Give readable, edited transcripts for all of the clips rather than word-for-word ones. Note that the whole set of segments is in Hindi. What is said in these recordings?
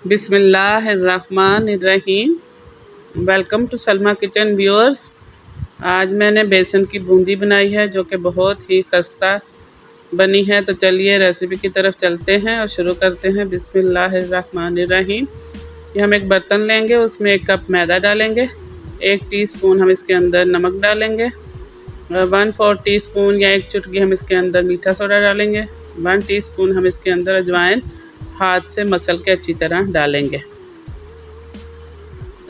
बिस्मिल्लाहिर्रहमानिर्रहीम। Welcome to Salma kitchen viewers. आज मैंने बेसन की बूंदी बनाई है जो कि बहुत ही खस्ता बनी है। तो चलिए रेसिपी की तरफ चलते हैं और शुरू करते हैं। बिस्मिल्लाहिर्रहमानिर्रहीम। ये हम एक बर्तन लेंगे, उसमें 1 कप मैदा डालेंगे, 1 टीस्पून हम इसके अंदर नमक डालेंगे, 1/4 टीस्पून या 1 चुटकी हम इसके अंदर मीठा सोडा डालेंगे, 1 टीस्पून हम इसके अंदर अजवाइन हाथ से मसल के अच्छी तरह डालेंगे।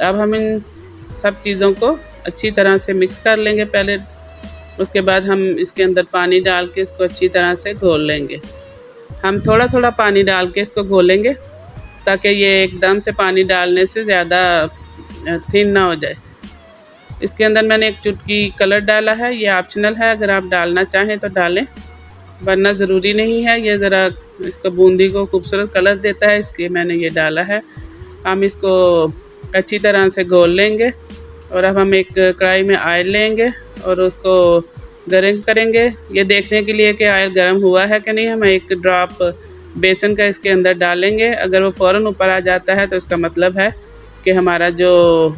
अब हम इन सब चीज़ों को अच्छी तरह से मिक्स कर लेंगे पहले। उसके बाद हम इसके अंदर पानी डाल के इसको अच्छी तरह से घोल लेंगे। हम थोड़ा थोड़ा पानी डाल के इसको घोलेंगे ताकि ये एकदम से पानी डालने से ज़्यादा थिन ना हो जाए। इसके अंदर मैंने 1 चुटकी कलर डाला है, ये ऑप्शनल है, अगर आप डालना चाहें तो डालें, वरना ज़रूरी नहीं है। ये ज़रा इसको बूंदी को खूबसूरत कलर देता है, इसलिए मैंने ये डाला है। हम इसको अच्छी तरह से घोल लेंगे और अब हम एक कढ़ाई में ऑयल लेंगे और उसको गर्म करेंगे, ये देखने के लिए कि ऑयल गर्म हुआ है कि नहीं। हम 1 ड्रॉप बेसन का इसके अंदर डालेंगे। अगर वो फ़ौरन ऊपर आ जाता है तो इसका मतलब है कि हमारा जो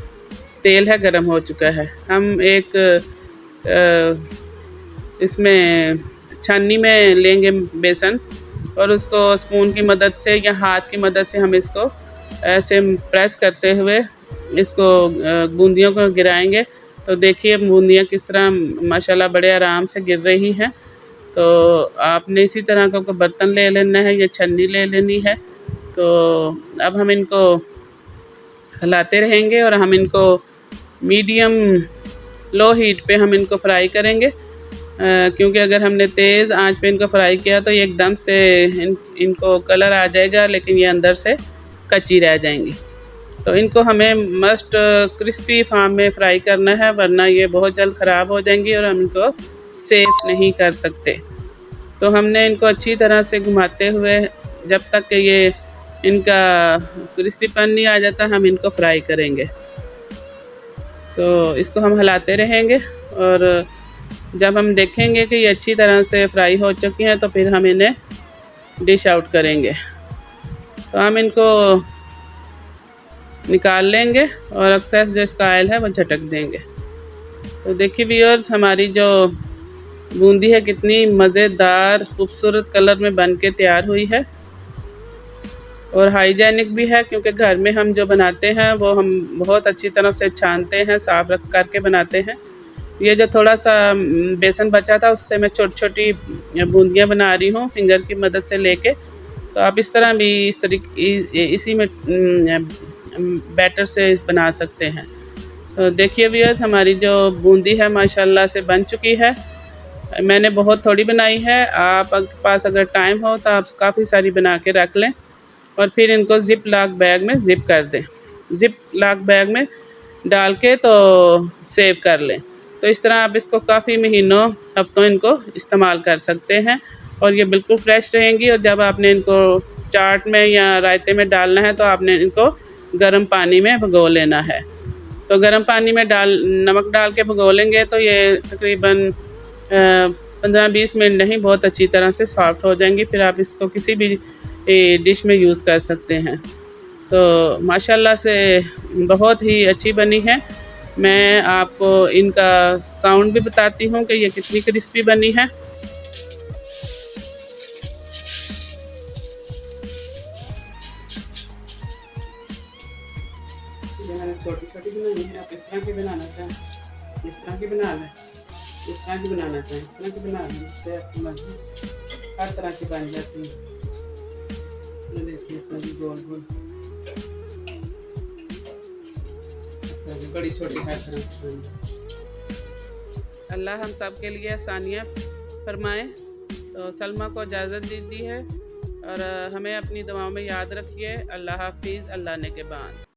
तेल है गर्म हो चुका है। हम एक इसमें छन्नी में लेंगे बेसन और उसको स्पून की मदद से या हाथ की मदद से हम इसको ऐसे प्रेस करते हुए इसको बूंदियों को गिराएंगे। तो देखिए बूंदियाँ किस तरह माशाल्लाह बड़े आराम से गिर रही हैं। तो आपने इसी तरह का कोई बर्तन ले लेना है या छन्नी ले लेनी है। तो अब हम इनको हिलाते रहेंगे और हम इनको मीडियम लो हीट पे हम इनको फ्राई करेंगे, क्योंकि अगर हमने तेज़ आंच पे इनको फ्राई किया तो ये एकदम से इनको कलर आ जाएगा, लेकिन ये अंदर से कच्ची रह जाएंगी। तो इनको हमें मस्ट क्रिस्पी फार्म में फ्राई करना है, वरना ये बहुत जल्द ख़राब हो जाएंगी और हम इनको सेफ नहीं कर सकते। तो हमने इनको अच्छी तरह से घुमाते हुए जब तक कि ये इनका क्रिस्पीपन नहीं आ जाता हम इनको फ्राई करेंगे। तो इसको हम हिलाते रहेंगे और जब हम देखेंगे कि ये अच्छी तरह से फ्राई हो चुकी हैं तो फिर हम इन्हें डिश आउट करेंगे। तो हम इनको निकाल लेंगे और एक्सेस जो इसका ऑयल है वो झटक देंगे। तो देखिए व्यूअर्स, हमारी जो बूंदी है कितनी मज़ेदार खूबसूरत कलर में बन के तैयार हुई है और हाइजेनिक भी है, क्योंकि घर में हम जो बनाते हैं वो हम बहुत अच्छी तरह से छानते हैं, साफ रख करके बनाते हैं। ये जो थोड़ा सा बेसन बचा था उससे मैं छोटी छोटी बूंदियाँ बना रही हूँ फिंगर की मदद से लेके। तो आप इस तरह भी इसी में बैटर से बना सकते हैं। तो देखिए व्यूअर्स, हमारी जो बूंदी है माशाल्लाह से बन चुकी है। मैंने बहुत थोड़ी बनाई है, आप पास अगर टाइम हो तो आप काफ़ी सारी बना के रख लें और फिर इनको ज़िप लॉक बैग में ज़िप कर दें। ज़िप लॉक बैग में डाल के तो सेव कर लें। तो इस तरह आप इसको काफ़ी महीनों हफ्तों इनको इस्तेमाल कर सकते हैं और ये बिल्कुल फ्रेश रहेंगी। और जब आपने इनको चाट में या रायते में डालना है तो आपने इनको गर्म पानी में भिगो लेना है। तो गर्म पानी में नमक डाल के भिगो लेंगे तो ये तकरीबन 15-20 मिनट नहीं, बहुत अच्छी तरह से सॉफ्ट हो जाएंगी। फिर आप इसको किसी भी डिश में यूज़ कर सकते हैं। तो माशाल्लाह से बहुत ही अच्छी बनी है। मैं आपको इनका साउंड भी बताती हूँ कि ये कितनी क्रिस्पी बनी है। मैंने छोटी छोटी बनाई है, आप इस तरह की बनाना चाहें इस तरह की बना लें, इस तरह की बनाना चाहें इस तरह की बना लें, इससे आपकी मर्जी, हर तरह की बन जाती है। देखिए इस तरह की गोल गोल बड़ी छोटी हर तरह की। अल्लाह हम सब के लिए आसानियाँ फरमाएँ। तो सलमा को इजाज़त दीजिए और हमें अपनी दुआओं में याद रखिए। अल्लाह हाफिज़, अल्लाह ने के बाद।